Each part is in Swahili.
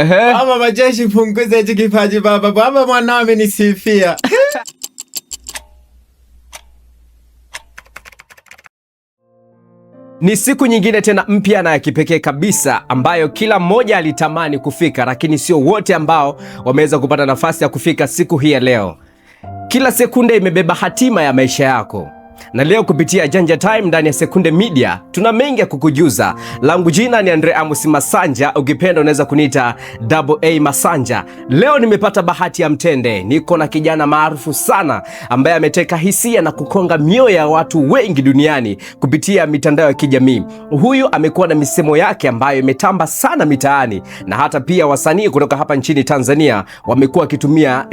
Baba majeshi, punguza hichi kipaji baba. Baba mwanao amenisifia. Ni siku nyingine tena mpya na ya kipekee kabisa ambayo kila mmoja alitamani kufika, lakini sio wote ambao wameweza kupata nafasi ya kufika siku hii ya leo. Kila sekunde imebeba hatima ya maisha yako. Na leo kupitia Janja Time ndani ya Sekunde Media tuna mengi ya kukujuza. Langu jina ni Andre Amos Masanja, ukipenda unaweza kuniita Double A Masanja. Leo nimepata bahati ya mtende. Niko na kijana maarufu sana ambaye ameteka hisia na kukonga mioyo ya watu wengi duniani kupitia mitandao ya kijamii. Huyu amekuwa na misemo yake ambayo imetamba sana mitaani, na hata pia wasanii kutoka hapa nchini Tanzania wamekuwa wakitumia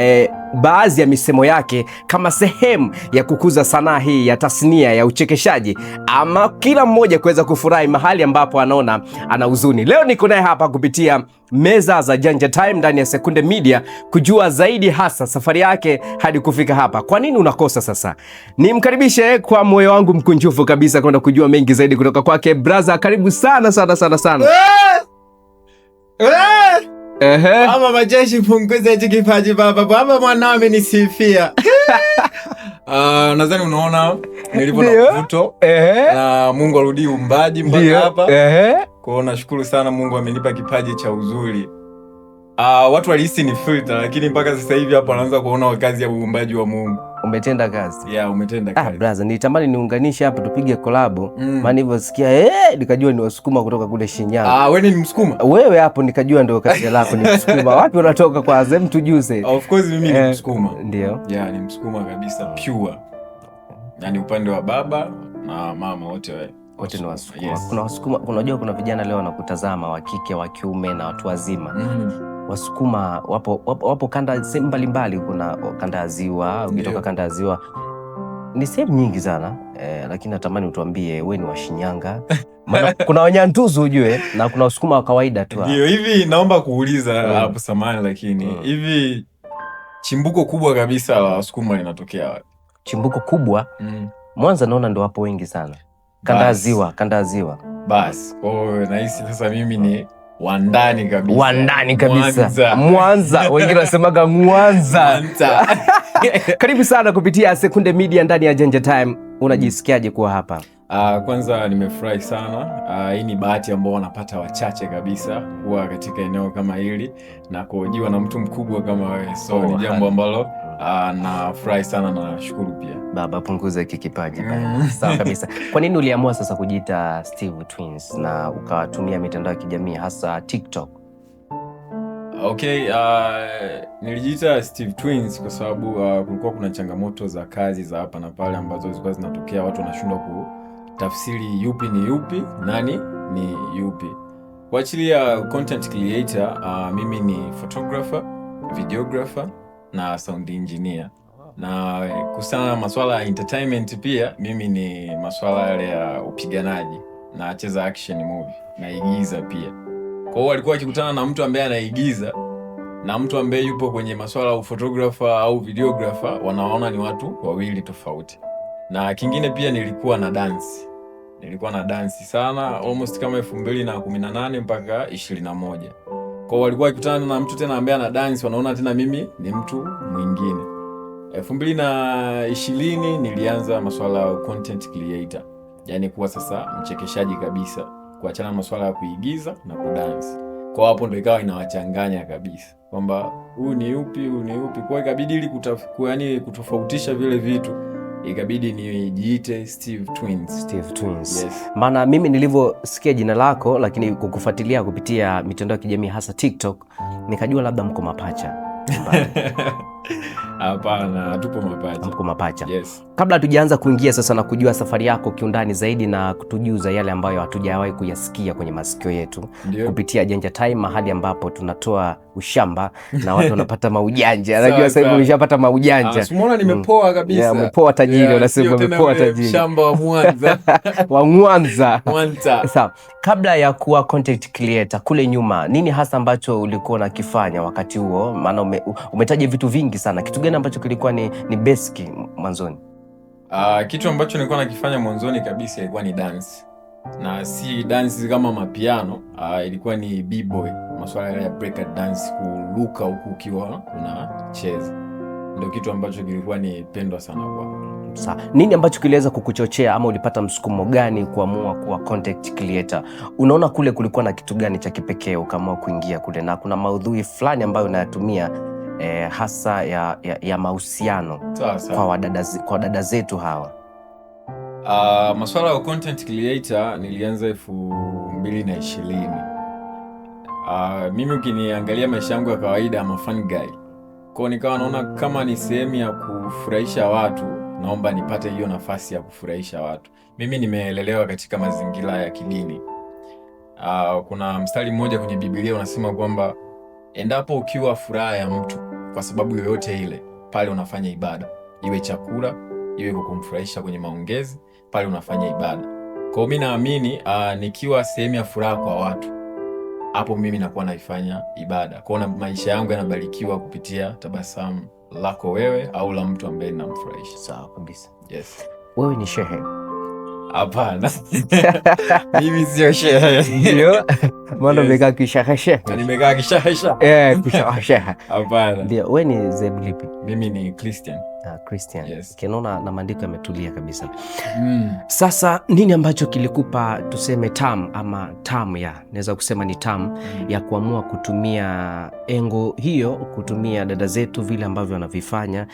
baadhi ya misemo yake kama sehemu ya kukuza sanaa hii ya tasnia ya uchekeshaji, ama kila mmoja kuweza kufurahi mahali ambapo anaona ana huzuni. Leo niko naye hapa kupitia meza za Janja Time ndani ya Sekunde Media kujua zaidi hasa safari yake hadi kufika hapa. Kwa nini unakosa sasa? Nimkaribishe kwa moyo wangu mkunjufu kabisa kwenda kujua mengi zaidi kutoka kwake. Brother, karibu sana sana sana sana. Baba majeshi, punguza hichi kipaji baba. Baba mwanao amenisifia. Nadhani unaona nilivyo na mvuto na Mungu arudi umbaji mpaka hapa. Kwa hiyo nashukuru sana Mungu amenipa kipaji cha uzuri. Watu walihisi ni filter, lakini mpaka sasa hivi hapa anaanza kuona kazi ya uumbaji wa Mungu. Umetenda kazi. Yeah, umetenda kazi. Brother, nitamani niunganishe hapa tupige collab. Maana hivyo sikia nikajua ni Wasukuma kutoka kule Shinyanga. Wewe ni Msukuma? Wewe hapo nikajua ndio kabila lako ni Msukuma. Wapi unatoka kwanza? Hem, tujuze. Of course mimi ni Msukuma. Ndio. Yeah, ni Msukuma kabisa pure. Yaani upande wa baba na mama wote ni Wasukuma. Yes. Kuna Wasukuma, unajua kuna vijana leo wanakutazama, wa kike, wa kiume na watu wazima. Wasukuma wapo kanda sehemu mbalimbali. Kuna kanda ya Ziwa, ukitoka kanda ya Ziwa ni sehemu nyingi sana lakini natamani utuambie wewe ni wa Shinyanga. Maana kuna Wanyantuzu ujue, na kuna Wasukuma wa kawaida tu. Ndio, hivi naomba kuuliza hapo samani, lakini hivi chimbuko kubwa kabisa la Wasukuma linatokea wapi? Chimbuko kubwa? Mwanza naona ndio wapo wengi sana. Kanda ya Ziwa. Basi. Nahisi sasa mimi ni wandani kabisa. Wandani kabisa. Mwanza. Wengine wasemaga Mwanza. Karibu sana kupitia Sekunde Media ndani ya Janja Time. Unajisikiaje kuwa hapa? Kwanza nimefurahi sana. Hii ni bahati ambayo wanapata wachache kabisa kuwa katika eneo kama hili na kuhojiwa na mtu mkubwa kama wewe. So ni jambo ambalo nafurahi sana na nashukuru pia. Baba, punguza hiki kipaji baba. Sawa kabisa. Kwa nini uliamua sasa kujiita Steve Twins na ukawatumia mitandao ya kijamii hasa TikTok? Okay, nilijiita Steve Twins kwa sababu kulikuwa kuna changamoto za kazi za hapa na pale ambazo zilikuwa zinatokea. Watu wanashindwa kutafsiri yupi ni yupi, nani ni yupi. Kuachilia content creator, mimi ni photographer, videographer na sound engineer. Na kuhusiana na masuala ya entertainment pia mimi ni masuala yale ya upiganaji, na nacheza action movie, naigiza pia. Kwa hiyo walikuwa wakikutana na mtu ambaye anaigiza na mtu ambaye yupo kwenye masuala ya photographer au videographer, wanaona ni watu wawili tofauti. Na kingine pia nilikuwa na dance sana almost kama 2018 mpaka 21. Kwa hiyo walikuwa wakikutana na mtu tena ambaye ana dance, wanaona tena mimi ni mtu mwingine. 2020 nilianza masuala ya content creator, yani kuwa sasa mchekeshaji kabisa, kuachana na masuala ya kuigiza na kudance. Kwa hapo ndio ikawa inawachanganya kabisa kwamba huyu ni yupi. Kwa ikabidi ili kutofautisha vile vitu, ikabidi nijiite Steve Twins. Yes. Maana mimi nilivyosikia jina lako, lakini kukufuatilia kupitia mitandao ya kijamii hasa TikTok, nikajua labda mko mapacha. Hapana, tupo mapacha. Mko mapacha. Yes. Kabla hatujaanza kuingia sasa na kujua safari yako kiundani zaidi na kutujuza yale ambayo hatujawahi kuyasikia kwenye masikio yetu kupitia Janja Time, mahali ambapo tunatoa ushamba na watu wanapata maujanja. Najua sasa hivi umeshapata maujanja. Umeona nimepoa kabisa. Yeah, umepoa tajiri, unasema umepoa tajiri. Shamba wa Mwanza. Wa Mwanza. Mwanza. Sawa. Kabla ya kuwa content creator kule nyuma, nini hasa ambacho ulikuwa unakifanya wakati huo? Maana umetaja vitu vingi sana. Kitu gani ambacho kilikuwa ni basic mwanzoni? Kitu ambacho nilikuwa nakifanya mwanzoni kabisa ilikuwa ni dance. Na si dance kama mapiano, ilikuwa ni b-boy. masuala ya break dance, kuruka huku ukiwa unacheza, ndio kitu ambacho kilikuwa ni pendwa sana kwangu. Sawa. Nini ambacho kiliweza kukuchochea ama ulipata msukumo gani kuamua kuwa content creator? Unaona kule kulikuwa na kitu gani cha kipekee ukaamua kuingia kule, na kuna maudhui fulani ambayo unayatumia hasa ya mahusiano kwa dada zetu hawa? Masuala ya content creator nilianza 2020. Mimi ukiniangalia maisha yangu ya kawaida ama fun guy, kwa nikawa naona kama ni sehemu ya kufurahisha watu, naomba nipate hiyo nafasi ya kufurahisha watu. Mimi nimeelelewa katika mazingira ya kidini. Kuna mstari mmoja kwenye Biblia unasema kwamba endapo ukiwa furaha ya mtu kwa sababu yoyote ile, pale unafanya ibada, iwe chakula, iwe kumfurahisha kwenye maongezi, pale unafanya ibada. Kwa mimi naamini nikiwa sehemu ya furaha kwa watu, hapo mimi nakuwa naifanya ibada. Kwa maisha yangu yanabarikiwa kupitia tabasamu lako wewe au la mtu ambaye ninamfurahisha. Sawa kabisa. Yes. Wewe ni shehe? Hapana. Mimi sio shehe. Ndio. Mbona umekaa kishehe? Nimekaa kishehe. Kishehe. Hapana. Ndio. Wewe ni dhehebu lipi? Mimi ni Christian. Christian. Yes. Kinaona na maandiko yametulia kabisa. Sasa nini ambacho kilikupa tuseme tamu naweza kusema ni tamu ya kuamua kutumia engo hiyo, kutumia dada zetu vile ambavyo wanavifanya,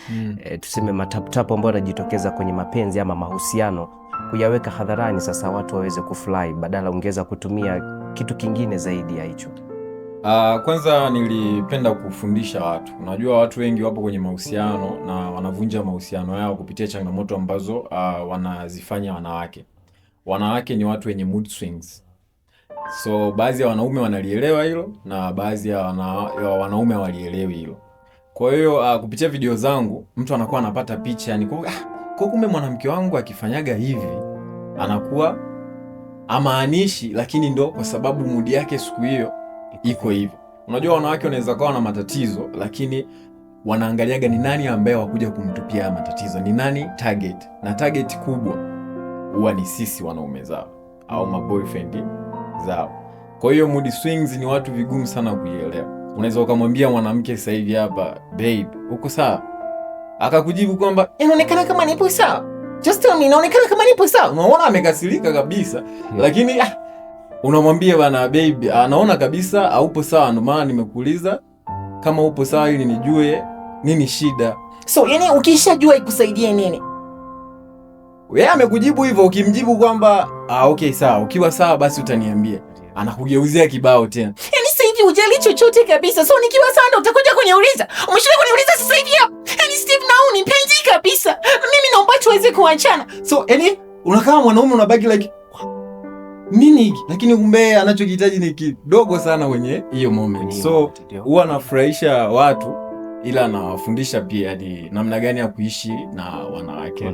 tuseme mataputapu ambayo yanajitokeza kwenye mapenzi ama mahusiano, kuyaweka hadharani sasa watu waweze kufurahi, badala ungeweza kutumia kitu kingine zaidi ya hicho? Kwanza nilipenda kufundisha watu. Unajua watu wengi wapo kwenye mahusiano na wanavunja mahusiano yao kupitia changamoto ambazo wanazifanya wanawake. Wanawake ni watu wenye mood swings. So baadhi ya wanaume wanalielewa hilo na baadhi ya wanaume hawalielewi hilo. Kwa hiyo kupitia video zangu mtu anakuwa anapata picha, yani kwa kumbe mwanamke wangu akifanyaga hivi anakuwa amaanishi, lakini ndo kwa sababu mood yake siku hiyo iko hivyo. Unajua wanawake wanaweza kuwa na matatizo, lakini wanaangaliaga ni nani ambaye wakuja kumtupia matatizo, ni nani target, na target kubwa huwa ni sisi wanaume zao au maboyfriend zao. Kwa hiyo mood swings ni watu vigumu sana kuielewa. Unaweza ukamwambia mwanamke sasa hivi hapa, babe, uko sawa? Akakujibu kwamba inaonekana kama nipo sawa. Just tell me, inaonekana kama nipo sawa. Unaona amekasirika kabisa. Lakini unamwambia bana, baby, anaona kabisa haupo sawa, ndio maana nimekuuliza kama upo sawa ili nijue nini shida. So yani ukishajua ikusaidie nini? Wewe amekujibu hivyo, ukimjibu kwamba okay sawa, ukiwa sawa basi utaniambia, anakugeuzia kibao tena. Yani sasa hivi hujali chochote kabisa. So nikiwa sawa ndo utakuja kuniuliza. Umeshinda kuniuliza sasa hivi hapo. Yani Steve na ni mpenzi kabisa. Mimi naomba tuweze kuachana. So yani unakaa mwanaume unabaki like nini hiki? Lakini kumbe anachokihitaji ni kidogo sana kwenye hiyo moment. So huwa nafurahisha watu, ila nawafundisha pia ni namna gani ya kuishi na wanawake.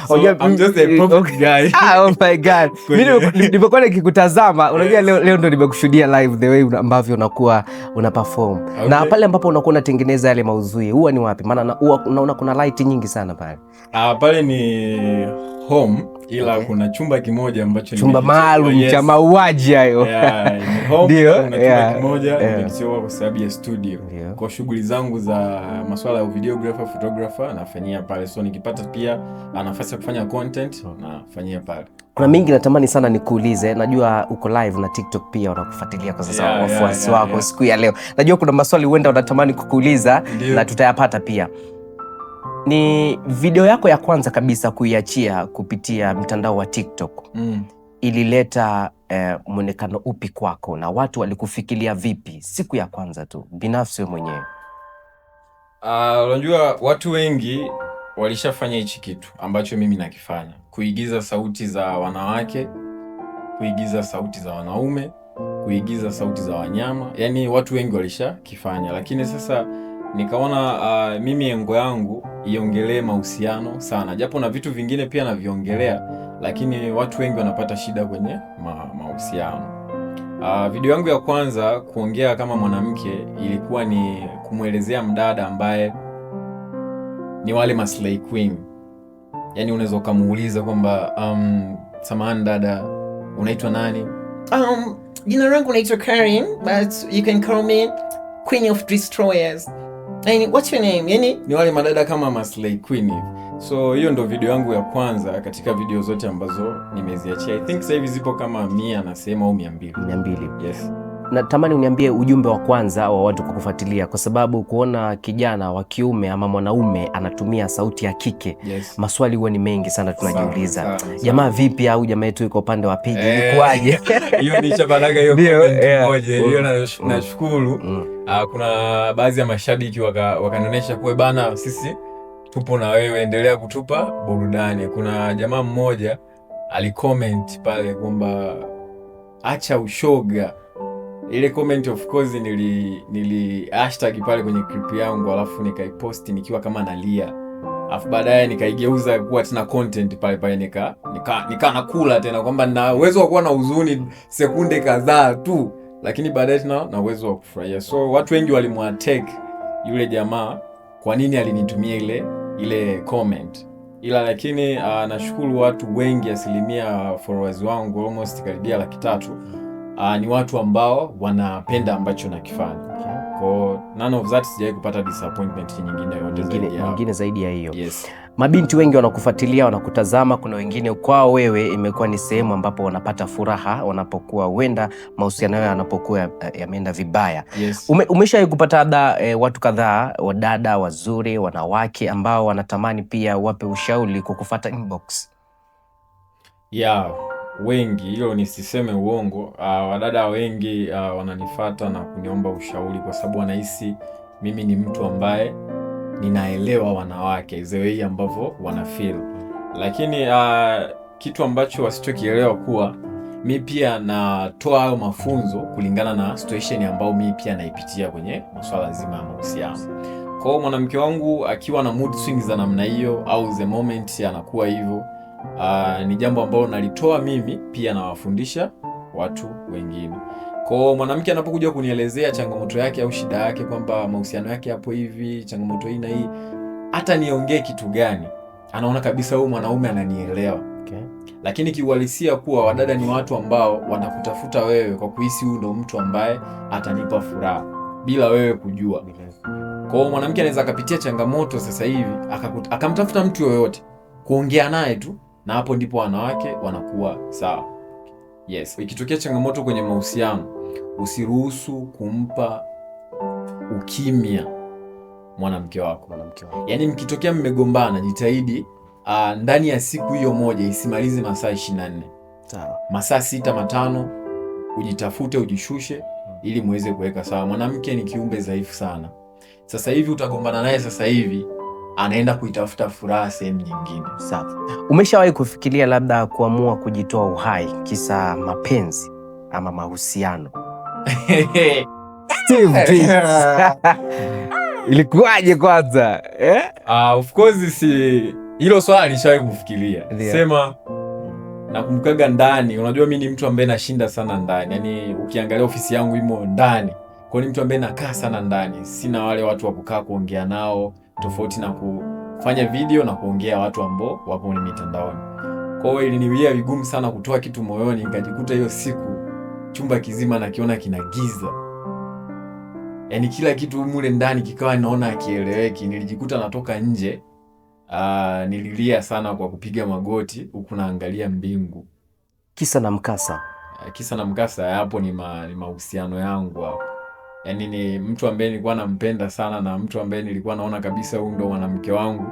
So I'm just a proper guy. Oh my God. Mimi nilipokuwa nikikutazama, unajua leo ndo nimekushuhudia live the way ambavyo unakuwa una perform. Okay. Na pale ambapo unakuwa unatengeneza yale maudhui, huwa ni wapi? Maana unaona kuna light nyingi sana pale. Pale ni home, ila kuna chumba kimoja ambacho chumba maalum cha mauaji hayo. Ndio, kuna chumba kimoja nimekitoa kwa sababu ya studio. Kwa shughuli zangu za masuala ya videographer, photographer nafanyia pale. So nikipata pia nafasi ya kufanya content nafanyia pale. Kuna mingi natamani sana nikuulize. Najua uko live na TikTok pia wanakufuatilia kwa sasa, wafuasi wako siku ya leo. Najua kuna maswali huenda unatamani kukuuliza na tutayapata pia. Ni video yako ya kwanza kabisa kuiachia kupitia mtandao wa TikTok. Ilileta mwonekano upi kwako na watu walikufikiria vipi siku ya kwanza tu binafsi wewe mwenyewe? Unajua watu wengi walishafanya hichi kitu ambacho mimi nakifanya, kuigiza sauti za wanawake, kuigiza sauti za wanaume, kuigiza sauti za wanyama. Yani watu wengi walishakifanya, lakini sasa nikaona mimi engo yangu iongelee mahusiano sana, japo na vitu vingine pia naviongelea, lakini watu wengi wanapata shida kwenye mahusiano. Video yangu ya kwanza kuongea kama mwanamke ilikuwa ni kumwelezea mdada ambaye ni wale maslay queen. Yani unaweza kumuuliza kwamba samahani dada, unaitwa nani? Jina langu naitwa Karen, but you can call me Queen of Destroyers. And what's your name? Yani ni wale madada kama Maslay Queen hivi. So hiyo ndo video yangu ya kwanza katika video zote ambazo nimeziachia. I think sasa hivi zipo kama 100 nasema au 200. Yes. Natamani uniambie ujumbe wa kwanza wa watu kwa kufuatilia, kwa sababu kuona kijana wa kiume ama mwanaume anatumia sauti ya kike, maswali huwa ni mengi sana tunajiuliza. Jamaa vipi, au jamaa yetu yuko upande wa pili, ilikuwaje? Hiyo ni chabanaga hiyo comment moja. Hiyo nashukuru. Kuna baadhi ya mashabiki wakanionyesha kwa bana, sisi tupo na wewe, endelea kutupa burudani. Kuna jamaa mmoja alicomment pale kwamba acha ushoga. Ile comment of course nili hashtag pale kwenye clip yangu, alafu nikaipost nikiwa kama nalia. Alafu baadaye nikaigeuza kuwa tena content pale nika nakula tena kwamba na uwezo wa kuwa na huzuni sekunde kadhaa tu, lakini baadaye tena na uwezo wa kufurahia. So watu wengi walimuattack yule jamaa kwa nini alinitumia ile comment. Ila lakini nashukuru watu wengi, asilimia followers wangu almost karibia 300 ni watu ambao wanapenda ambacho nakifanya. Kwa none of that sijawahi kupata disappointment nyingine zaidi ya hiyo. Yes. Mabinti wengi wanakufuatilia, wanakutazama. Kuna wengine kwao wewe imekuwa ni sehemu ambapo wanapata furaha wanapokuwa huenda mahusiano yao yanapokuwa yameenda vibaya. Yes. Umeshawahi kupata watu kadhaa, wadada wazuri, wanawake ambao wanatamani pia wape ushauri kwa kufuata inbox? Wengi, hilo nisiseme uongo. Wadada wengi wananifuata na kuniomba ushauri kwa sababu wanahisi mimi ni mtu ambaye ninaelewa wanawake the way ambavyo wana feel. Lakini kitu ambacho wasichokielewa kuwa mi pia natoa hayo mafunzo kulingana na situation ambayo mi pia naipitia kwenye masuala zima ya mahusiano. Kwa hiyo mwanamke wangu akiwa na mood swings za namna hiyo au the moment anakuwa hivyo, ni jambo ambalo nalitoa mimi pia nawafundisha watu wengine. Kwa hiyo mwanamke anapokuja kunielezea changamoto yake au shida yake kwamba mahusiano yake hapo hivi, changamoto hii na hii, hata niongee kitu gani, anaona kabisa huyu mwanaume ananielewa. Lakini kiuhalisia kuwa wadada ni watu ambao wanakutafuta wewe kwa kuhisi huyu ndo mtu ambaye atanipa furaha bila wewe kujua. Kwa hiyo mwanamke anaweza akapitia changamoto sasa hivi akamtafuta mtu yoyote kuongea naye tu, na hapo ndipo wanawake wanakuwa sawa. Yes, ikitokea changamoto kwenye mahusiano, usiruhusu kumpa ukimya mwanamke wako. Yaani mkitokea mmegombana, jitahidi ndani ya siku hiyo moja isimalize masaa 24. Sawa. Masaa 6-5 ujitafute, ujishushe ili muweze kuweka sawa. Mwanamke ni kiumbe dhaifu sana. Sasa hivi utagombana naye sasa hivi, anaenda kuitafuta furaha sehemu nyingine. Sawa. Umeshawahi kufikiria labda kuamua kujitoa uhai kisa mapenzi ama mahusiano? Ilikuwaje kwanza? Of course hilo swali nishawahi kufikiria. Sema nakumbukaga ndani, unajua mimi ni mtu ambaye nashinda sana ndani. Yaani ukiangalia ofisi yangu imo ndani. Kwa ni mtu ambaye nakaa sana ndani. Sina wale watu wa kukaa kuongea nao, tofauti na kufanya video na kuongea watu ambao wapo kwenye mitandaoni. Kwa hiyo iliniwia vigumu sana kutoa kitu moyoni, nikajikuta hiyo siku chumba kizima nakiona kina giza. Yaani kila kitu mule ndani kikawa naona hakieleweki. Nilijikuta natoka nje, nililia sana kwa kupiga magoti huku naangalia mbingu. Kisa na mkasa. Kisa na mkasa hapo ni mahusiano yangu hapo. Yaani ni mtu ambaye nilikuwa nampenda sana na mtu ambaye nilikuwa naona kabisa huyu ndo mwanamke wangu,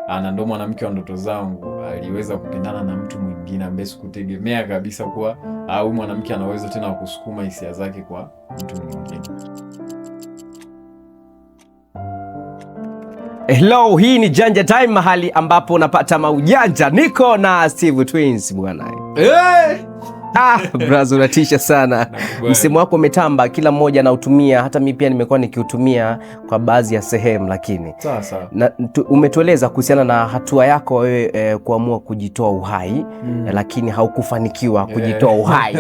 na ndo mwanamke wa ndoto zangu, aliweza kupendana na mtu mwingine ambaye sikutegemea kabisa kuwa huyu mwanamke ana uwezo tena wa kusukuma hisia zake kwa mtu mwingine. Hello, hii ni Janja Time, mahali ambapo unapata maujanja. Niko na Steve Twins bwana. Brazo unatisha sana. Msimu wako umetamba, kila mmoja anautumia, hata mimi pia nimekuwa nikiutumia kwa baadhi ya sehemu, lakini sawa. Umetueleza kuhusiana na hatua yako wewe kuamua kujitoa uhai, lakini haukufanikiwa kujitoa uhai.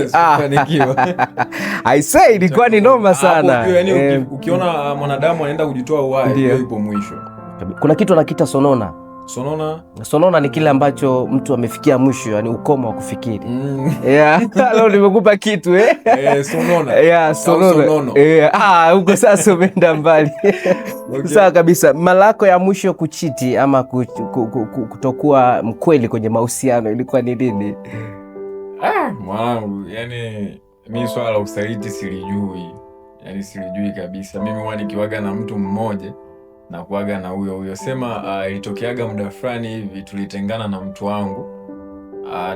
I say ilikuwa ni noma sana. Yaani ukiona mwanadamu anaenda kujitoa uhai, ndio ipo mwisho. Kuna kitu anakiita sonona. Sonona ni kile ambacho mtu amefikia mwisho, yani ukomo wa kufikiri. Yeah, leo nimekupa kitu sonona. Yeah, sonona. Huko sasa umeenda mbali. Okay. Sawa kabisa. Mara yako ya mwisho kuchiti ama kutokuwa mkweli kwenye mahusiano ilikuwa ni lini? Mwanangu, yani mimi swala la usaliti silijui. Yani silijui kabisa. Mimi huwa nikiwaga na mtu mmoja na kuaga na huyo. Sema ilitokeaga muda fulani hivi tulitengana na mtu wangu.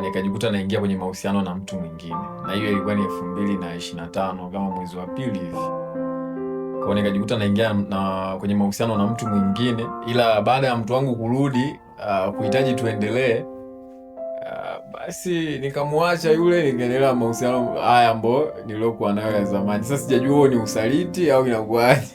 Nikajikuta naingia kwenye mahusiano na mtu mwingine. Na hiyo ilikuwa ni 2025 kama mwezi wa pili hivi. Kwa nikajikuta naingia kwenye mahusiano na mtu mwingine, ila baada ya mtu wangu kurudi kuhitaji tuendelee, basi nikamwacha yule, nikaendelea mahusiano haya ambayo niliokuwa nayo ya zamani. Sasa sijajua ni usaliti au inakuwaje.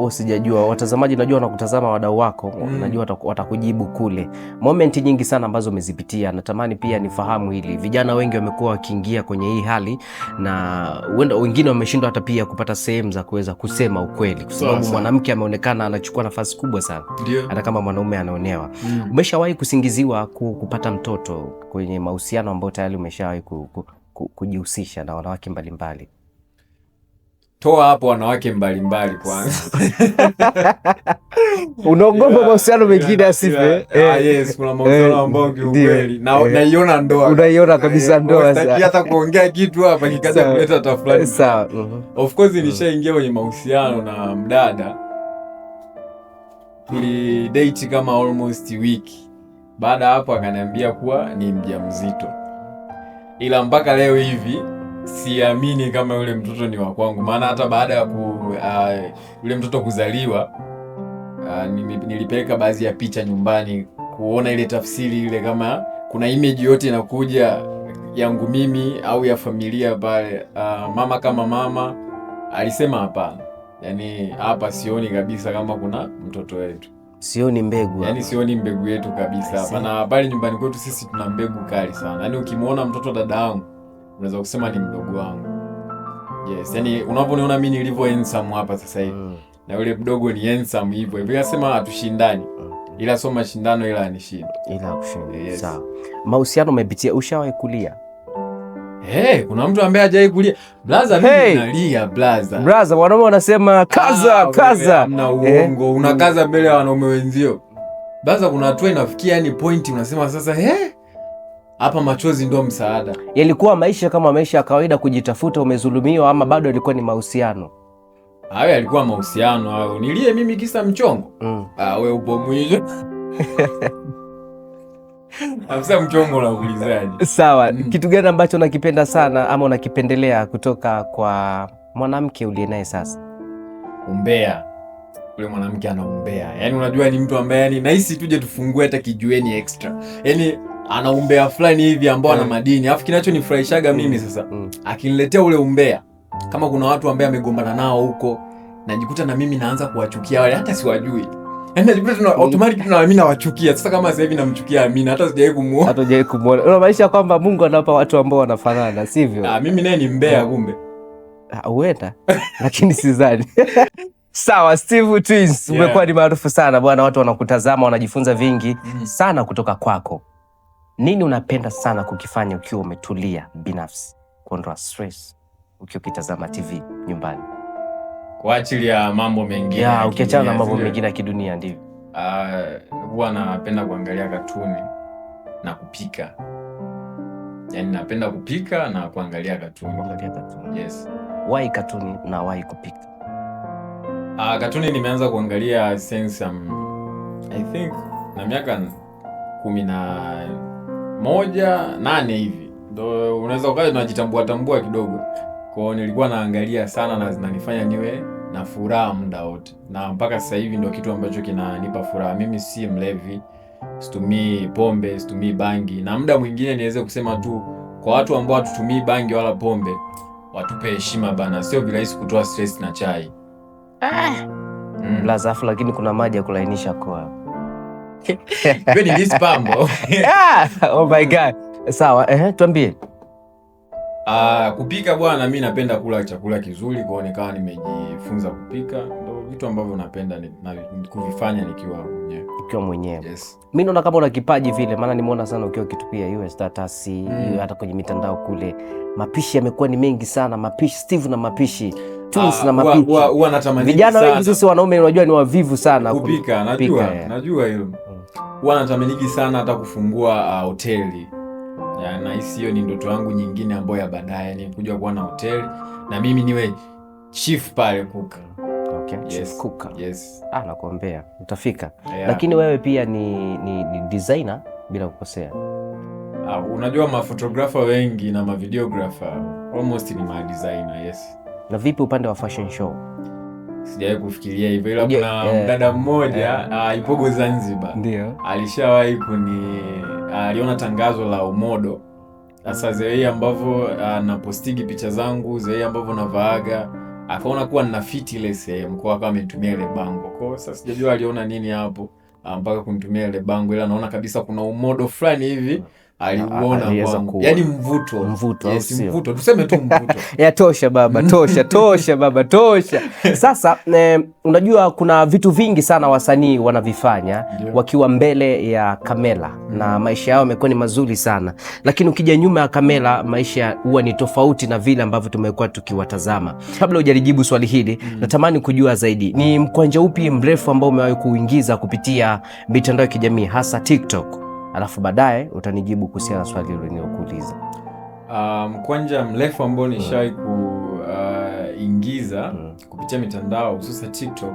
Sijajua. Watazamaji najua wanakutazama, wadau wako najua watakujibu kule. Momenti nyingi sana ambazo umezipitia, natamani pia nifahamu hili. Vijana wengi wamekuwa wakiingia kwenye hii hali na wengine wameshindwa hata pia kupata sehemu za kuweza kusema ukweli, kwa sababu mwanamke ameonekana anachukua nafasi kubwa sana hata kama mwanaume anaonewa. Umeshawahi kusingiziwa kupata mtoto kwenye mahusiano ambayo tayari umeshawahi kujihusisha na wanawake mbalimbali? Toa hapo wanawake mbalimbali kwanza. Unaogopa mahusiano mengine asife? Yes, kuna mahusiano ambayo kiukweli naiona ndoa. Unaiona kabisa ndoa sasa. Hata kuongea kitu hapa kikaja kuleta tafulani. Sawa. Of course nishaingia kwenye mahusiano na mdada. Tulidate kama almost wiki. Baada hapo akaniambia kuwa ni mjamzito. Ila mpaka leo hivi siamini kama yule mtoto ni wa kwangu, maana hata baada ya yule mtoto kuzaliwa nilipeleka baadhi ya picha nyumbani kuona ile tafsiri ile, kama kuna image yote inakuja yangu mimi au ya familia pale. Mama kama mama alisema hapana, yani hapa sioni kabisa kama kuna mtoto wetu, sioni mbegu, yani sioni mbegu yetu kabisa hapa. Na pale nyumbani kwetu sisi tuna mbegu kali sana, yani ukimwona mtoto dada yangu unaweza kusema ni mdogo wangu. Yes, yani unaponiona mimi nilivyo handsome hapa sasa hivi na yule mdogo ni handsome hivyo. Hivi nasema hatushindani. Ila sio mashindano, ila ni shida. Ila kushinda. Yes. Sawa. Mahusiano umepitia, ushawahi kulia? Kuna mtu ambaye hajawahi kulia. Blaza mimi nalia blaza. Blaza wanaume wanasema kaza. Hamna uongo. Unakaza mbele ya wanaume wenzio. Blaza kuna hatua inafikia yani point unasema sasa hapa machozi ndio msaada. Yalikuwa maisha kama maisha ya kawaida, kujitafuta, umezulumiwa, ama bado yalikuwa ni mahusiano? Hayo yalikuwa mahusiano hayo. Nilie mimi kisa mchongo? Wewe upo mwisho. Afisa mchongo unaulizaje? Sawa. Kitu gani ambacho unakipenda sana ama unakipendelea kutoka kwa mwanamke uliye naye sasa? Umbea. Ule mwanamke anaumbea. Yaani unajua ni mtu ambaye yani nahisi tuje tufungue hata kijueni extra. Yaani ana umbea fulani hivi ambao ana madini. Alafu kinachonifurahishaga mimi sasa, akiniletea ule umbea, kama kuna watu ambao amegombana nao huko, najikuta na mimi naanza kuwachukia wale hata siwajui. Yaani najikuta automatic na mimi nawachukia. Sasa kama sasa hivi namchukia Amina, hata sijawahi kumuona. Hata sijawahi kumuona. Unamaanisha kwamba Mungu anawapa watu ambao wanafanana, sivyo? Mimi naye ni mbea kumbe. Huenda. Lakini sidhani. Sawa, Steve Twins, umekuwa ni maarufu sana bwana, watu wanakutazama, wanajifunza vingi sana kutoka kwako. Nini unapenda sana kukifanya ukiwa umetulia binafsi, kuondoa stress ukiwa ukitazama TV nyumbani? Kuachilia mambo mengine. Ukiachana na mambo mengine ya kidunia ndivyo. Huwa napenda kuangalia katuni na kupika. Yaani napenda kupika na kuangalia katuni. Yes. Why katuni na why kupika? Katuni nimeanza kuangalia since I think na miaka 18 hivi. Ndio unaweza ukawa unajitambua kidogo. Kwa hiyo nilikuwa naangalia sana na zinanifanya niwe na furaha muda wote. Na mpaka sasa hivi ndio kitu ambacho kinanipa furaha. Mimi si mlevi, situmii pombe, situmii bangi. Na muda mwingine niweze kusema tu kwa watu ambao hatutumii bangi wala pombe, watupe heshima bana. Sio virahisi kutoa stress na chai. Blazafu, lakini kuna maji ya kulainisha kwa. Kwani ni spambo. Oh my God. Sawa, tuambie. Kupika bwana, mimi napenda kula chakula kizuri, kwa hiyo nikawa nimejifunza kupika. Ndio vitu ambavyo napenda kuvifanya nikiwa mwenyewe. ukiwa mwenyewe. Yes. Mimi naona kama una kipaji vile, maana nimeona sana ukiwa ukitupia iwe status, iwe hata kwenye mitandao kule. Mapishi yamekuwa ni mengi sana, mapishi Steve na mapishi Twins na mapishi. Huwa natamani vijana wengi sisi wanaume unajua ni wavivu sana kupika. Najua hilo. Huwa natamani sana hata kufungua hoteli. Na hiyo ni ndoto yangu nyingine ambayo ya baadaye ni kuja kuwa na hoteli na mimi niwe chief pale kuka. Okay, yes. Chief kuka. Yes. Nakuombea utafika. Yeah. Lakini wewe pia ni designer bila kukosea. Unajua mafotografa wengi na mavideografa almost ni designer. Yes. Na vipi upande wa fashion show? Sijawahi kufikiria hivyo, ila kuna mdada mmoja Ipogo Zanzibar. Ndio. Alishawahi aliona tangazo la Umodo. Sasa zile ambavyo napostigi picha zangu, zile ambavyo navaaga, akaona kuwa nina fit ile sehemu, kwa kama amenitumia ile bango. Kwa sasa sijajua aliona nini hapo mpaka kunitumia ile bango, ila naona kabisa kuna Umodo fulani hivi aliuona kwangu. Yaani mvuto. Yes, mvuto. Tuseme tu mvuto. Ya tosha baba, tosha baba, tosha. Sasa unajua kuna vitu vingi sana wasanii wanavifanya wakiwa mbele ya kamera na maisha yao yamekuwa ni mazuri sana. Lakini ukija nyuma ya kamera maisha huwa ni tofauti na vile ambavyo tumekuwa tukiwatazama. Kabla hujalijibu swali hili, natamani kujua zaidi. Ni mkwanja upi mrefu ambao umewahi kuingiza kupitia mitandao ya kijamii hasa TikTok? Alafu baadaye utanijibu kuhusiana na swali hilo nililokuuliza. Mkwanja mrefu ambao nishawahi kuingiza kupitia mitandao hususa TikTok,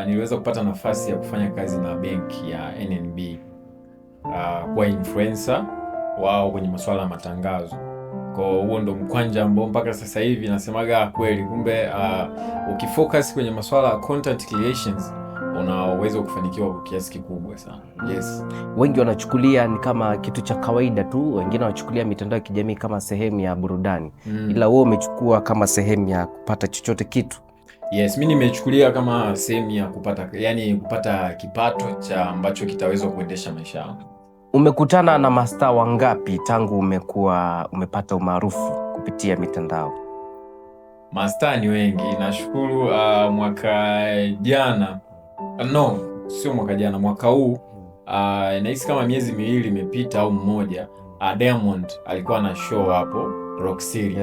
niliweza kupata nafasi ya kufanya kazi na benki ya NNB kwa influencer wao kwenye masuala ya matangazo. Kwa huo ndo mkwanja ambao mpaka sasa hivi nasemaga kweli kumbe ukifocus kwenye masuala ya content creations una uwezo kufanikiwa kwa kiasi kikubwa sana. Yes. Wengi wanachukulia ni kama kitu cha kawaida tu, wengine wanachukulia mitandao ya kijamii kama sehemu ya burudani. Ila wewe umechukua kama sehemu ya kupata chochote kitu. Yes, mimi nimechukulia kama sehemu ya kupata kipato cha ambacho kitaweza kuendesha maisha yangu. Umekutana na mastaa wangapi tangu umepata umaarufu kupitia mitandao? Mastaa ni wengi. Nashukuru mwaka jana. No, sio mwaka jana, mwaka huu nahisi kama miezi miwili imepita au mmoja, Diamond alikuwa na show hapo Rock City.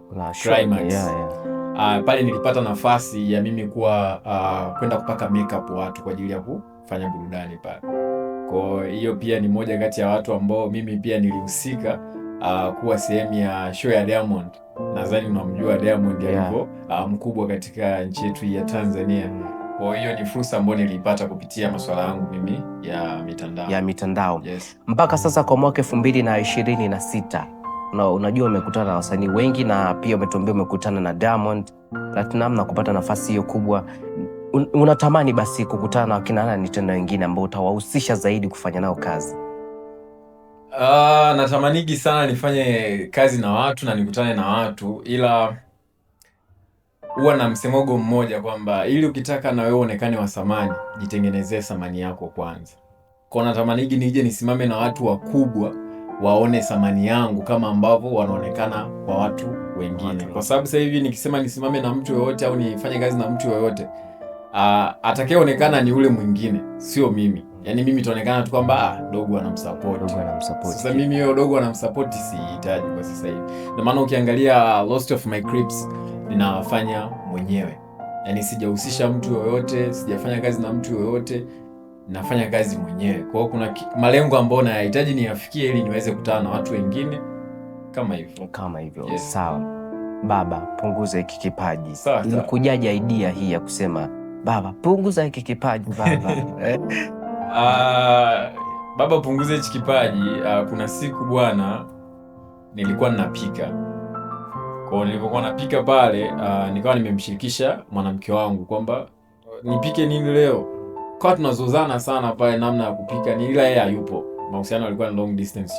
Kuna Climax. Pale nilipata nafasi ya mimi kwenda kupaka makeup watu kwa ajili ya kufanya burudani pale. Kwa hiyo pia ni moja kati ya watu ambao mimi pia nilihusika kuwa sehemu ya show ya Diamond. Nadhani unamjua Diamond alivyo mkubwa katika nchi yetu ya Tanzania. Kwa hiyo ni fursa ambayo nilipata kupitia masuala yangu mimi ya mitandao. Yes. Mpaka sasa kwa mwaka 2026 unajua umekutana na wasanii wengi na pia umetuambia umekutana na Diamond Platinum na kupata nafasi hiyo kubwa. Unatamani basi kukutana na wakina nani tena wengine ambao utawahusisha zaidi kufanya nao kazi? Natamanigi sana nifanye kazi na watu na nikutane na watu, ila huwa na msemogo mmoja kwamba ili ukitaka na wewe uonekane wa thamani, jitengenezee thamani yako kwanza. Kwa natamanigi nije nisimame na watu wakubwa waone thamani yangu kama ambavyo wanaonekana kwa watu wengine. Kwa sababu sasa hivi nikisema nisimame na mtu yoyote au nifanye kazi na mtu yoyote, atakayeonekana ni ule mwingine, sio mimi. Yaani mimi tuonekana tu kwamba dogo anamsupport. Sasa mimi hiyo dogo anamsupport sihitaji kwa sasa hivi. Ndio maana ukiangalia Lost of My Clips ninafanya mwenyewe. Yaani sijahusisha mtu yoyote, sijafanya kazi na mtu yoyote, nafanya kazi mwenyewe. Kwa hiyo kuna malengo ambayo nahitaji niyafikie ili niweze kukutana na watu wengine kama hivyo. Yes. Sawa. Baba, punguza hiki kipaji. Ilikujaje idea hii ya kusema baba punguza hiki kipaji baba? Baba punguza hiki kipaji. Kuna siku bwana nilikuwa ninapika. Kwa nilipokuwa napika pale nikawa nimemshirikisha mwanamke wangu kwamba nipike nini leo. Kwa tunazozana sana pale namna ya kupika, ni ila yeye hayupo. Mahusiano yalikuwa ni long distance.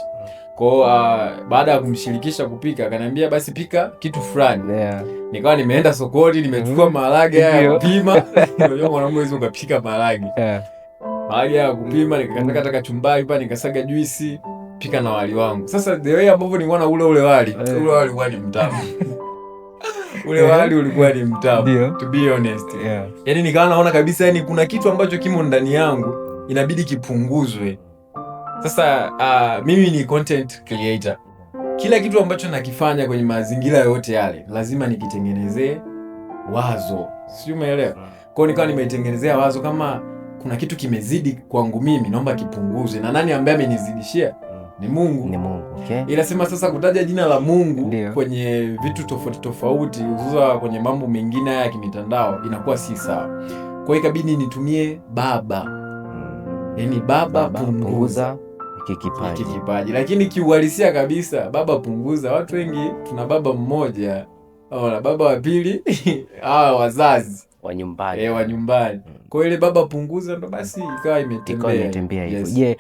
Kwa baada ya kumshirikisha kupika akaniambia basi pika kitu fulani. Nikawa nimeenda sokoni nimechukua maharage ya kupima. Unajua mwanamume hizo ukapika maharage. Maharage ya kupima nikakata kachumbari pale nikasaga juisi, pika na wali wangu. Sasa the way ambavyo niliona ule wali ulikuwa ni mtamu. Ule wali ulikuwa ni mtamu, to be honest. Yaani nikawa naona kabisa yani kuna kitu ambacho kimo ndani yangu inabidi kipunguzwe. Sasa mimi ni content creator. Kila kitu ambacho nakifanya kwenye mazingira yote yale lazima nikitengenezee wazo. Sio, umeelewa? Kwa hiyo nikawa nimeitengenezea wazo, kama kuna kitu kimezidi kwangu mimi naomba kipunguze. Na nani ambaye amenizidishia? Ni Mungu. Ni Mungu. Okay. Ila sema sasa kutaja jina la Mungu Ndiyo. kwenye vitu tofauti tofauti, hususa kwenye mambo mengine haya ya kimitandao inakuwa si sawa. Kwa hiyo ikabidi nitumie baba. Yaani baba punguza kikipaji. Lakini kiuhalisia kabisa baba punguza, watu wengi tuna baba mmoja au na baba wa pili hawa wazazi wa nyumbani. Wa nyumbani. Kwa hiyo ile baba punguza ndo basi ikawa imetembea hivyo. Je,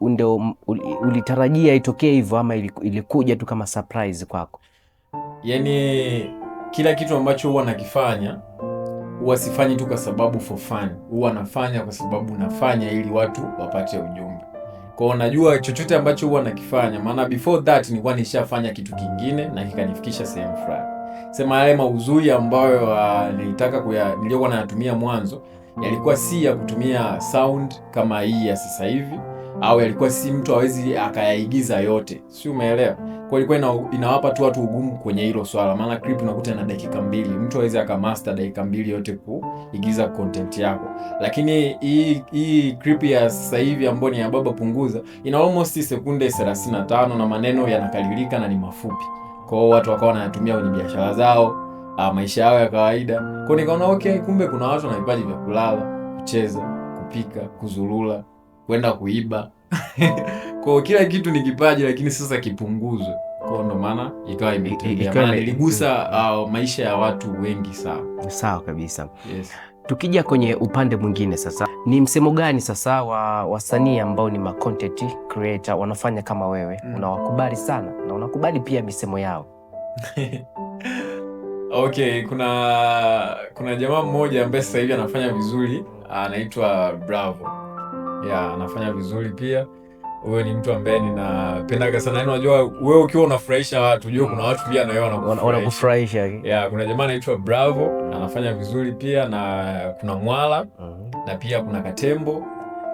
ndio ulitarajia itokee hivyo ama ilikuja tu kama surprise kwako? Yaani kila kitu ambacho huwa nakifanya huwa sifanyi tu kwa sababu for fun. Huwa nafanya kwa sababu nafanya ili watu wapate ujumbe. Kwa hiyo najua chochote ambacho huwa nakifanya, maana before that nilikuwa nishafanya kitu kingine na kikanifikisha sehemu fulani. Sema yale mauzuri ambayo nilikuwa nayatumia mwanzo yalikuwa si ya kutumia sound kama hii ya sasa hivi, au yalikuwa si mtu hawezi akayaigiza yote. Si umeelewa? Kwa ilikuwa inawapa tu watu ugumu kwenye hilo swala. Maana clip unakuta ina dakika 2. Mtu hawezi akamaster dakika 2 yote kuigiza content yako. Lakini hii clip ya sasa hivi ambayo ni ya baba punguza ina almost sekunde 35 na maneno yanakalilika na ni mafupi. Kwa hiyo watu wakawa wanatumia kwenye biashara zao, maisha yao ya kawaida. Kwa hiyo nikaona okay, kumbe kuna watu wana vipaji vya kulala, kucheza, kupika, kuzurula, kwenda kuiba. Kwa hiyo kila kitu ni kipaji, lakini sasa kipunguzwe. Kwa hiyo ndo maana ikawa imetembea. Maana niligusa maisha ya watu wengi sana. Sawa kabisa. Yes. Tukija kwenye upande mwingine sasa, ni msemo gani sasa wa wasanii ambao ni content creator wanafanya kama wewe unawakubali sana na unakubali pia misemo yao? Okay, kuna jamaa mmoja ambaye sasa hivi anafanya vizuri, anaitwa Bravo. Anafanya vizuri pia. Wewe ni mtu ambaye ninapenda sana. Unajua wewe ukiwa unafurahisha watu, unajua kuna watu pia na wewe wanakufurahisha. Kuna jamaa anaitwa Bravo, anafanya vizuri pia, na kuna Mwala na pia kuna Katembo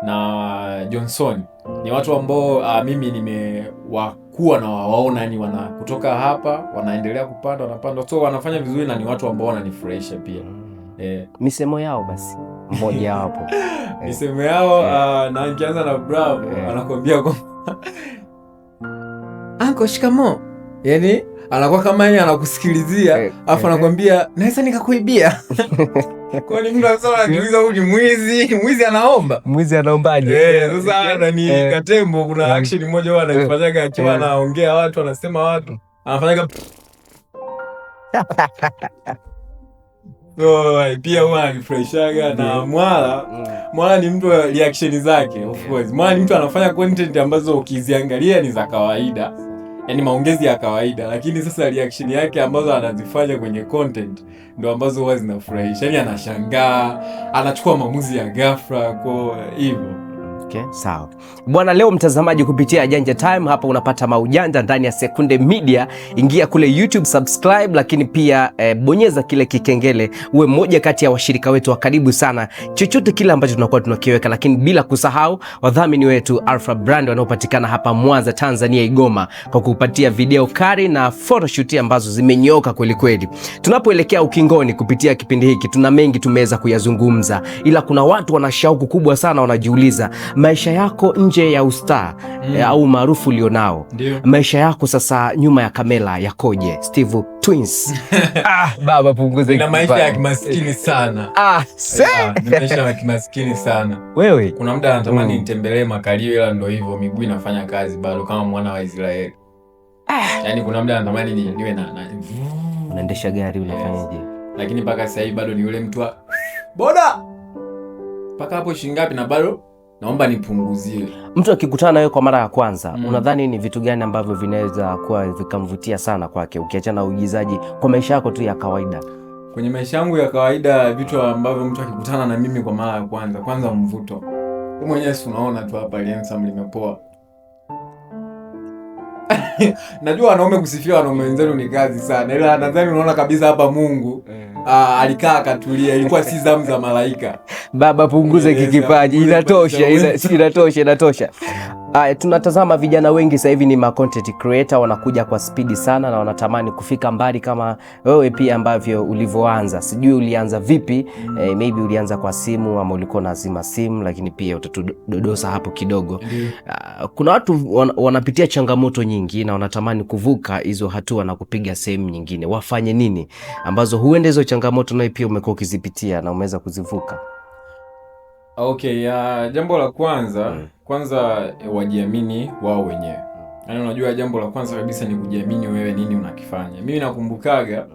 na Johnson. Ni watu ambao mimi nimewakuwa na waona, ni kutoka hapa wanaendelea wanapanda. So wanafanya vizuri na ni watu ambao wananifurahisha pia. Misemo yao basi mmoja hapo. Misemo yao na nikianza na Bravo anakuambia kwa Uncle shikamo. Yaani anakuwa kama yeye anakusikilizia afu anakuambia naweza nikakuibia. Kwa nini mtu anasema anajiuliza huyu ni mwizi? Mwizi anaomba. Mwizi anaombaje? Sasa nani Katembo kuna action moja huwa anafanyaga akiwa anaongea watu, anasema watu. Anafanyaga so pia huwa anifurahishaga. Na Mwala ni mtu wa reaction zake, of course. Mwala ni mtu anafanya content ambazo ukiziangalia ni za kawaida, yaani maongezi ya kawaida, lakini sasa reaction yake ambazo anazifanya kwenye content ndo ambazo huwa zinafurahisha. Yaani anashangaa, anachukua maamuzi ya ghafla, kwa hivyo. Okay, sawa. Bwana, leo mtazamaji, kupitia Janja Time hapa unapata maujanja ndani ya Sekunde Media. Ingia kule YouTube, subscribe, lakini pia bonyeza kile kikengele uwe mmoja kati ya washirika wetu wa karibu sana chochote kile ambacho tunakuwa tunakiweka, lakini bila kusahau wadhamini wetu Alpha Brand wanaopatikana hapa Mwanza, Tanzania, Igoma, kwa kupatia video kari na photoshoot ambazo zimenyoka kweli kweli. Tunapoelekea ukingoni kupitia kipindi hiki, tuna mengi tumeweza kuyazungumza, ila kuna watu wana shauku kubwa sana, wanajiuliza maisha yako nje ya ustaa au maarufu ulionao. Maisha yako sasa nyuma ya kamera yakoje? Steve Twins. Baba punguza. Ina maisha ya kimaskini sana. Ni maisha ya kimaskini sana. Wewe kuna muda anatamani nitembelee makalio, ila ndio hivyo, miguu inafanya kazi bado kama mwana wa Israeli. Yaani kuna muda anatamani niwe na unaendesha gari unafanyaje? Lakini mpaka sasa hivi bado ni yule mtu wa boda. Mpaka hapo shingapi na bado naomba nipunguzie. Mtu akikutana na wewe kwa mara ya kwanza, unadhani ni vitu gani ambavyo vinaweza kuwa vikamvutia sana kwake, ukiachana na uigizaji, kwa maisha yako tu ya kawaida? Kwenye maisha yangu ya kawaida, vitu ambavyo mtu akikutana na mimi kwa mara ya kwanza mvuto. Wewe mwenyewe unaona tu hapa handsome limepoa. Najua wanaume kusifia wanaume wenzenu ni kazi sana, ila nadhani unaona kabisa hapa Mungu alikaa akatulia, ilikuwa si zamu za malaika. Baba punguze kikipaji, inatosha. Tunatazama vijana wengi sasa hivi ni ma content creator, wanakuja kwa spidi sana na wanatamani kufika mbali kama wewe pia ambavyo ulivyoanza. Sijui ulianza vipi? Maybe ulianza kwa simu ama ulikuwa unazima simu, lakini pia utatudodosa hapo kidogo. Kuna watu wanapitia changamoto nyingi na wanatamani kuvuka hizo hatua na kupiga sehemu nyingine. Wafanye nini ambazo huenda hizo changamoto nawe pia umekuwa ukizipitia na umeweza kuzivuka? Okay, jambo la kwanza wajiamini wao wenyewe. Yaani unajua jambo la kwanza kabisa ni kujiamini wewe nini unakifanya. Mimi nakumbukaga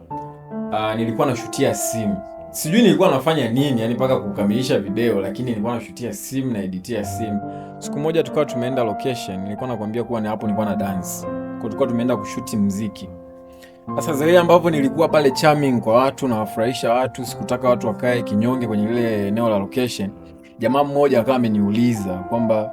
nilikuwa nashutia simu. Sijui nilikuwa nafanya nini yani mpaka kukamilisha video, lakini nilikuwa nashutia simu na editia simu. Siku moja tukawa tumeenda location, nilikuwa nakwambia kuwa ni hapo nilikuwa na dance. Kwa tulikuwa tumeenda kushuti muziki. Sasa zile ambapo nilikuwa pale charming kwa watu na wafurahisha watu, sikutaka watu wakae kinyonge kwenye ile eneo la location. Jamaa mmoja akawa ameniuliza kwamba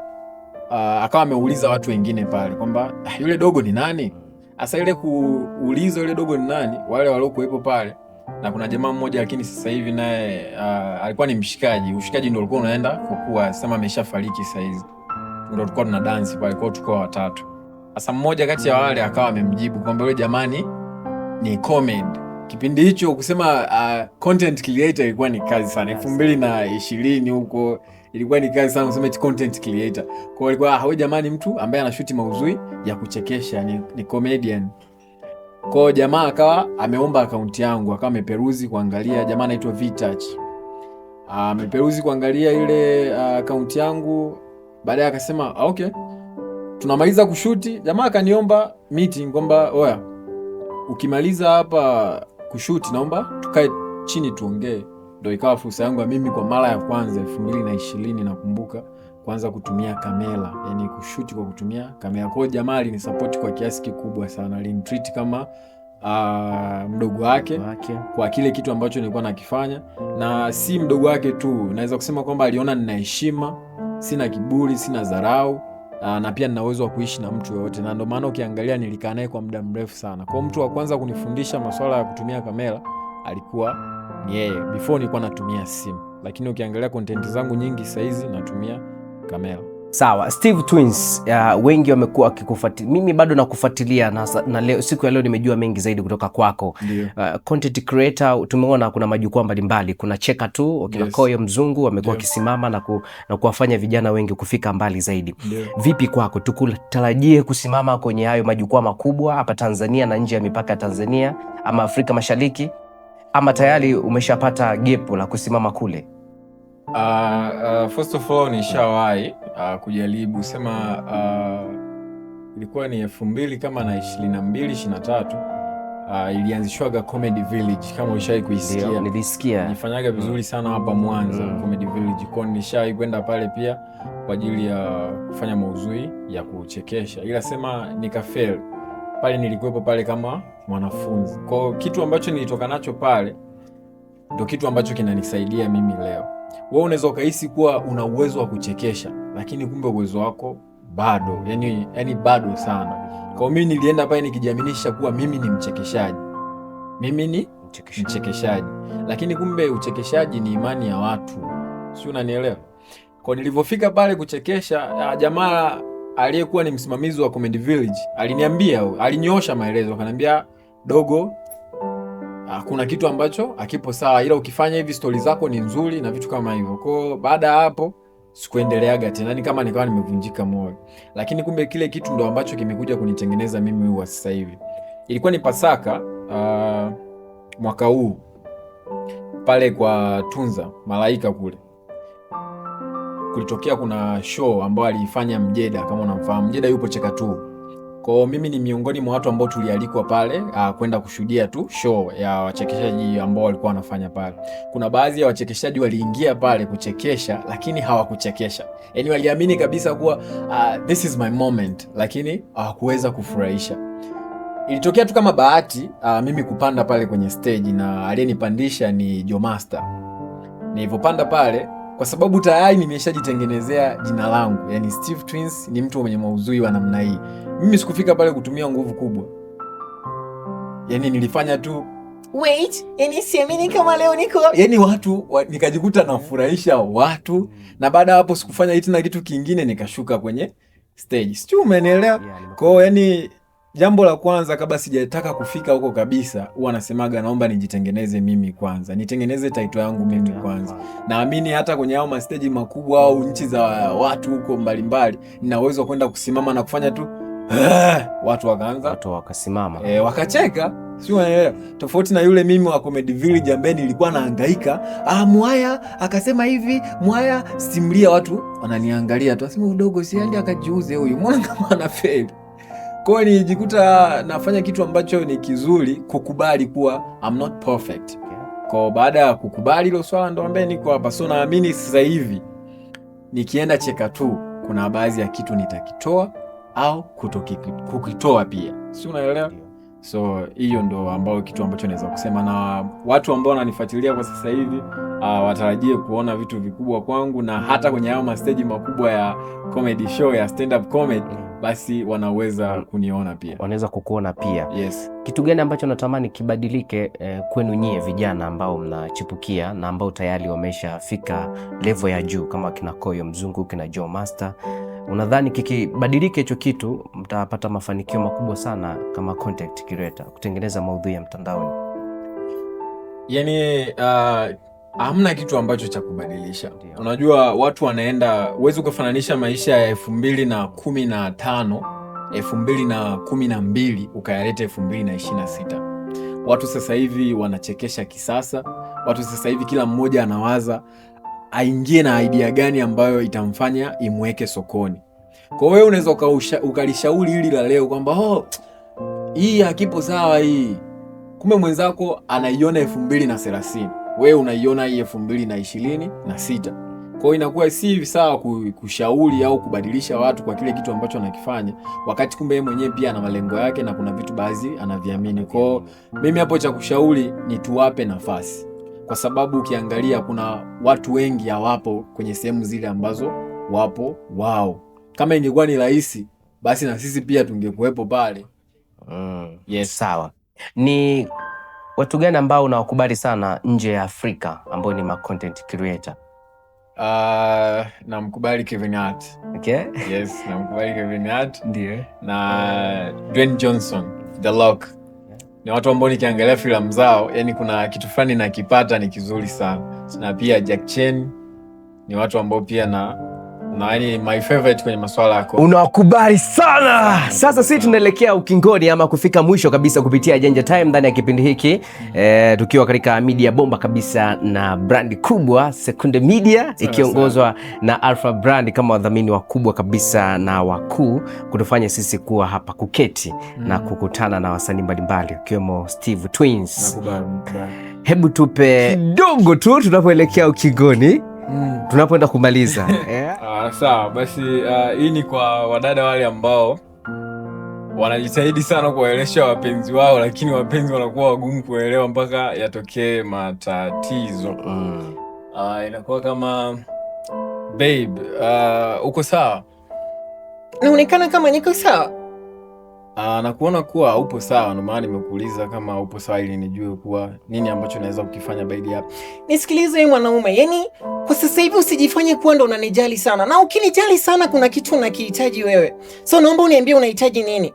akawa ameuliza watu wengine pale kwamba yule dogo ni nani? Sasa ile kuuliza yule dogo ni nani, wale waliokuepo pale, na kuna jamaa mmoja lakini sasa hivi naye alikuwa ni mshikaji. Ushikaji ndio ulikuwa unaenda kwa kuwa sema ameshafariki sasa hizi. Ndio tulikuwa tuna dance pale kwa tulikuwa watatu. Sasa mmoja kati ya wale akawa amemjibu kwamba yule jamani ni comedy. Kipindi hicho kusema content creator ilikuwa ni kazi sana. 2020 huko ilikuwa ni kazi sana kusema content creator. Kwa hiyo ilikuwa huyo jamani mtu ambaye anashuti maudhui ya kuchekesha, ni comedian. Kwa hiyo jamaa akawa ameomba akaunti yangu, akawa ameperuzi kuangalia. Jamaa anaitwa Vitouch. Ameperuzi kuangalia ile akaunti yangu, baadaye akasema okay, tunamaliza kushuti. Jamaa akaniomba meeting kwamba oya, ukimaliza hapa kushuti naomba tukae chini tuongee. Ndio ikawa fursa yangu mimi kwa mara ya kwanza 2020 nakumbuka kwanza kutumia kamera, yani kushuti kwa kutumia kamera. Kwa jamaa alinisupport kwa kiasi kikubwa sana, alinitreat kama mdogo wake kwa kile kitu ambacho nilikuwa nakifanya, na si mdogo wake tu, naweza kusema kwamba aliona nina heshima, sina kiburi, sina dharau, na pia nina uwezo wa kuishi na mtu yoyote, na ndio maana ukiangalia nilikaa naye kwa muda mrefu sana. Kwa mtu wa kwanza kunifundisha masuala ya kutumia kamera alikuwa ni yeye. Before nilikuwa natumia simu, lakini ukiangalia content zangu nyingi sasa hizi natumia kamera. Sawa, Steve Twins, wengi wamekuwa wakikufuatilia. Mimi bado nakufuatilia na leo, siku ya leo nimejua mengi zaidi kutoka kwako. Content creator, tumeona kuna majukwaa mbalimbali. Kuna Cheka Tu, wakina Koyo Mzungu wamekuwa kisimama na kuwafanya vijana wengi kufika mbali zaidi. Vipi kwako, tukutarajie kusimama kwenye hayo majukwaa makubwa hapa Tanzania na nje ya mipaka ya Tanzania ama Afrika Mashariki, ama tayari umeshapata gepo la kusimama kule? First of all nishawahi kujaribu sema, ilikuwa ni 2000 kama na 22-23, ilianzishwaga Comedy Village, kama ushawahi kuisikia. Nilisikia. Nifanyaga vizuri sana hapa Mwanza Comedy Village. Kwa nishawahi kwenda pale pia kwa ajili ya kufanya maudhui ya kuchekesha, ila sema nikafeli. Pale nilikuwepo pale kama mwanafunzi. Kwa kitu ambacho nilitoka nacho pale ndio kitu ambacho kinanisaidia mimi leo. Wewe unaweza ukahisi kuwa una uwezo wa kuchekesha, lakini kumbe uwezo wako bado, yani bado sana. Kwa mimi nilienda pale nikijiaminisha kuwa mimi ni mchekeshaji. Mimi ni mchekeshaji. Lakini kumbe uchekeshaji ni imani ya watu. Sio, unanielewa? Kwa nilipofika pale kuchekesha, jamaa aliyekuwa ni msimamizi wa Comedy Village aliniambia, alinyoosha maelezo, akaniambia dogo, kuna kitu ambacho hakipo sawa, ila ukifanya hivi story zako ni nzuri na vitu kama hivyo. Kwa baada ya hapo sikuendeleaga tena, ni kama nikawa nimevunjika moyo. Lakini kumbe kile kitu ndo ambacho kimekuja kunitengeneza mimi huwa sasa hivi. Ilikuwa ni Pasaka mwaka huu pale kwa Tunza Malaika kule. Kulitokea kuna show ambayo aliifanya Mjeda, kama unamfahamu. Mjeda yupo Cheka Tu. Kwa mimi ni miongoni mwa watu ambao tulialikwa pale kwenda kushuhudia tu show ya wachekeshaji ambao walikuwa wanafanya pale. Kuna baadhi ya wachekeshaji waliingia pale kuchekesha, lakini hawakuchekesha. Yaani waliamini kabisa kuwa this is my moment, lakini hawakuweza kufurahisha. Ilitokea tu kama bahati mimi kupanda pale kwenye stage, na aliyenipandisha ni Joe Master. Nilipopanda pale, kwa sababu tayari nimeshajitengenezea jina langu, yani Steve Twins ni mtu mwenye maudhui wa namna hii, mimi sikufika pale kutumia nguvu kubwa. Yani nilifanya tu wait, yani siamini kama leo niko yani nikajikuta nafurahisha watu, na baada ya hapo sikufanya tena kitu kingine, nikashuka kwenye stage. Sio, umenielewa? Kwa hiyo yani jambo la kwanza kabla sijataka kufika huko kabisa, huwa nasemaga naomba nijitengeneze mimi kwanza. Nitengeneze title yangu mimi kwanza. Naamini hata kwenye hao stage makubwa au nchi za watu huko mbalimbali, nina uwezo kwenda kusimama na kufanya tu watu wakasimama, wakacheka. Sio, unaelewa? Tofauti na yule mimi wa Comedy Village ambaye nilikuwa nahangaika, Mwaya akasema hivi, Mwaya simulia, watu wananiangalia tu, asema udogo si aende akajiuze huyu, mbona kama anafeli. Kwa hiyo nilijikuta nafanya kitu ambacho ni kizuri, kukubali kuwa I'm not perfect. Kwa baada ya kukubali hilo swala ndo ambaye niko hapa. So naamini sasa hivi nikienda cheka tu, kuna baadhi ya kitu nitakitoa au kukitoa pia. Si unaelewa? So hiyo ndo ambao kitu ambacho naweza kusema, na watu ambao wananifuatilia kwa sasa hivi watarajie kuona vitu vikubwa kwangu, na hata kwenye hao stage makubwa ya comedy show ya stand up comedy, basi wanaweza kuniona pia, wanaweza kukuona pia. Yes. Kitu gani ambacho natamani kibadilike kwenu nyie vijana ambao mnachipukia na ambao tayari wameshafika level ya juu kama kina Koyo Mzungu, kina Joe Master? Unadhani kikibadilike hicho kitu mtapata mafanikio makubwa sana kama content creator, kutengeneza maudhui ya mtandaoni? Yani hamna kitu ambacho cha kubadilisha. Unajua watu wanaenda, huwezi ukafananisha maisha ya 2015, 2012 ukayaleta 2026. Watu sasa hivi wanachekesha kisasa. Watu sasa hivi kila mmoja anawaza aingie na idea gani ambayo itamfanya imweke sokoni. Kwa wewe unaweza ukalishauri hili la leo kwamba hii hakipo sawa hii, kumbe mwenzako anaiona 2030, wewe unaiona hii 2026. Kwa hiyo inakuwa si sawa kushauri au kubadilisha watu kwa kile kitu ambacho anakifanya, wakati kumbe yeye mwenyewe pia ana malengo yake na kuna vitu baadhi anaviamini. Kwa hiyo mimi hapo cha kushauri ni tuwape nafasi, kwa sababu ukiangalia kuna watu wengi hawapo kwenye sehemu zile ambazo wapo wao. Kama ingekuwa ni rahisi, basi na sisi pia tungekuwepo pale. Yes, sawa. Ni watu gani ambao unawakubali sana nje ya Afrika ambao ni content creator? Namkubali Kevin Hart. Okay. Yes, namkubali Kevin Hart. Ndio. Na Dwayne Johnson, The Rock. Ni watu ambao nikiangalia filamu zao, yani kuna kitu fulani nakipata ni kizuri sana. Na pia Jack Chan ni watu ambao pia na yani my favorite kwenye masuala yako. Unawakubali sana. Sasa sisi tunaelekea ukingoni ama kufika mwisho kabisa kupitia Janja Time ndani ya kipindi hiki. Tukiwa katika media bomba kabisa na brandi kubwa Sekunde Media, ikiongozwa na Alpha Brand kama wadhamini wakubwa kabisa na wakuu kutufanya sisi kuwa hapa kuketi na kukutana na wasanii mbalimbali ukiwemo Steve Twins. Hebu tupe kidogo tu tunapoelekea ukingoni. Tunapoenda kumaliza. Sawa, basi hii ni kwa wadada wale ambao wanajitahidi sana kuwaelesha wapenzi wao, lakini wapenzi wanakuwa wagumu kuelewa mpaka yatokee matatizo. Inakuwa kama babe, uko sawa? Naonekana kama niko sawa. Nakuona kuwa upo sawa, ndio maana nimekuuliza kama upo sawa ili nijue kuwa nini ambacho naweza kukifanya baada ya hapo. Nisikilize wewe mwanaume, yani kwa sasa hivi usijifanye kuwa ndo unanijali sana. Na ukinijali sana kuna kitu unakihitaji wewe. So naomba uniambie unahitaji nini?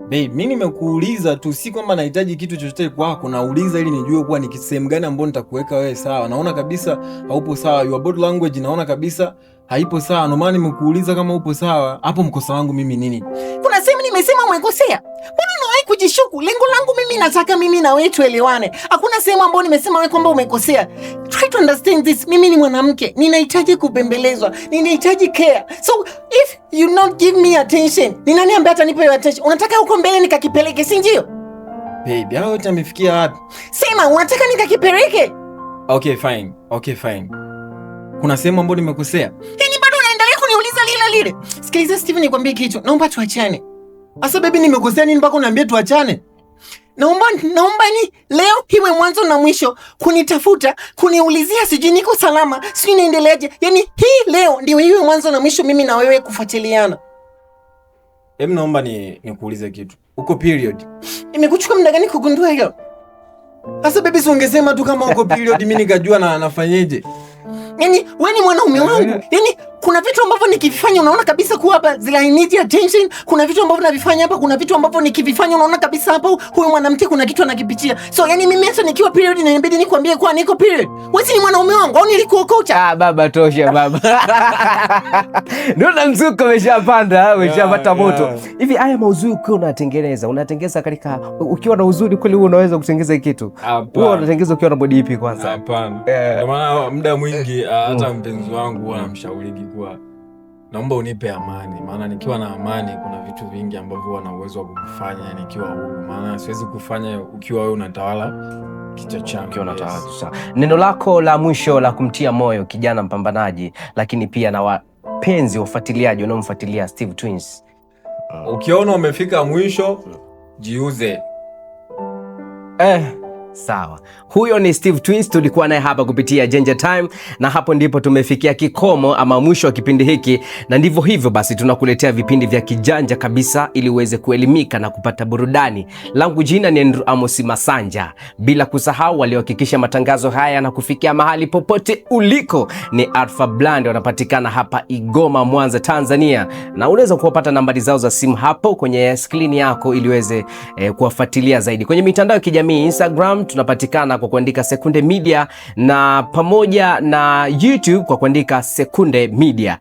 Babe, mimi nimekuuliza tu, si kwamba nahitaji kitu chochote kwako. Nauliza ili nijue kuwa ni sehemu gani ambayo nitakuweka wewe sawa. Naona kabisa haupo sawa. Your body language naona kabisa haipo sawa. Ndio maana nimekuuliza kama upo sawa. Hapo mkosa wangu mimi nini? Kuna sehemu nimesema umekosea. Mbona unawahi kujishuku? Lengo langu mimi nataka mimi na wewe tuelewane. Hakuna sehemu ambayo nimesema wewe kwamba umekosea. Try to understand this. Mimi ni mwanamke. Ninahitaji kubembelezwa. Ninahitaji care. So if you not give me attention, ni nani ambaye atanipa hiyo attention? Unataka huko mbele nikakipeleke, si ndio? Baby, hao yote amefikia wapi? Sema unataka nikakipeleke? Okay fine. Kuna sehemu ambayo nimekosea? Yaani bado unaendelea kuniuliza lile. Sikiliza Steve, nikwambie kitu. Naomba tuachane. Asa baby, nimekosea nini mpaka uniambie tuachane? Naomba ni leo hiwe mwanzo na mwisho kunitafuta, kuniulizia sijui niko salama, sijui naendeleaje. Yaani hii leo ndio hiwe mwanzo na mwisho mimi na wewe kufuatiliana. Hebu naomba nikuulize kitu. Uko period? Imekuchukua muda gani kugundua hilo? Sasa baby, si ungesema tu kama uko period mimi nikajua na nafanyeje? Yaani wewe ni mwanaume wangu. Yaani kuna vitu ambavyo nikivifanya unaona kabisa kuwa hapa I need your attention. Kuna vitu ambavyo navifanya hapa, kuna vitu ambavyo nikivifanya unaona kabisa hapa huyu mwanamke kuna kitu anakipitia. So yani mimi hata nikiwa period inabidi nikwambie kwa niko period. Wewe ni mwanaume wangu au nilikuokota? Baba tosha baba. Ndio na mzuko umeshapata moto. Hivi haya mauzuri ukiwa unatengeneza katika ukiwa na uzuri kweli wewe unaweza kutengeneza kitu? Wewe unatengeneza ukiwa na body ipi kwanza? Hapana. Kwa maana muda mwingi hata mpenzi wangu anamshauri kuwa naomba unipe amani, maana nikiwa na amani kuna vitu vingi ambavyo wana uwezo wa kufanya nikiwa huru, maana siwezi kufanya ukiwa wewe unatawala kichwa changu. Neno lako la mwisho la kumtia moyo kijana mpambanaji, lakini pia na wapenzi wafuatiliaji wanaomfuatilia Steve Twins. Ukiona umefika mwisho, jiuze. Sawa. Huyo ni Steve Twins, tulikuwa naye hapa kupitia Danger Time, na hapo ndipo tumefikia kikomo ama mwisho wa kipindi hiki, na ndivyo hivyo basi tunakuletea vipindi vya kijanja kabisa ili uweze kuelimika na kupata burudani. Langu jina ni Andrew Amos Masanja, bila kusahau waliohakikisha matangazo haya na kufikia mahali popote uliko ni Alpha Bland, wanapatikana hapa Igoma, Mwanza, Tanzania, na unaweza kuwapata nambari zao za simu hapo kwenye skrini yako ili uweze kuwafuatilia zaidi. Kwenye mitandao ya kijamii Instagram tunapatikana kwa kuandika Sekunde Media, na pamoja na YouTube kwa kuandika Sekunde Media.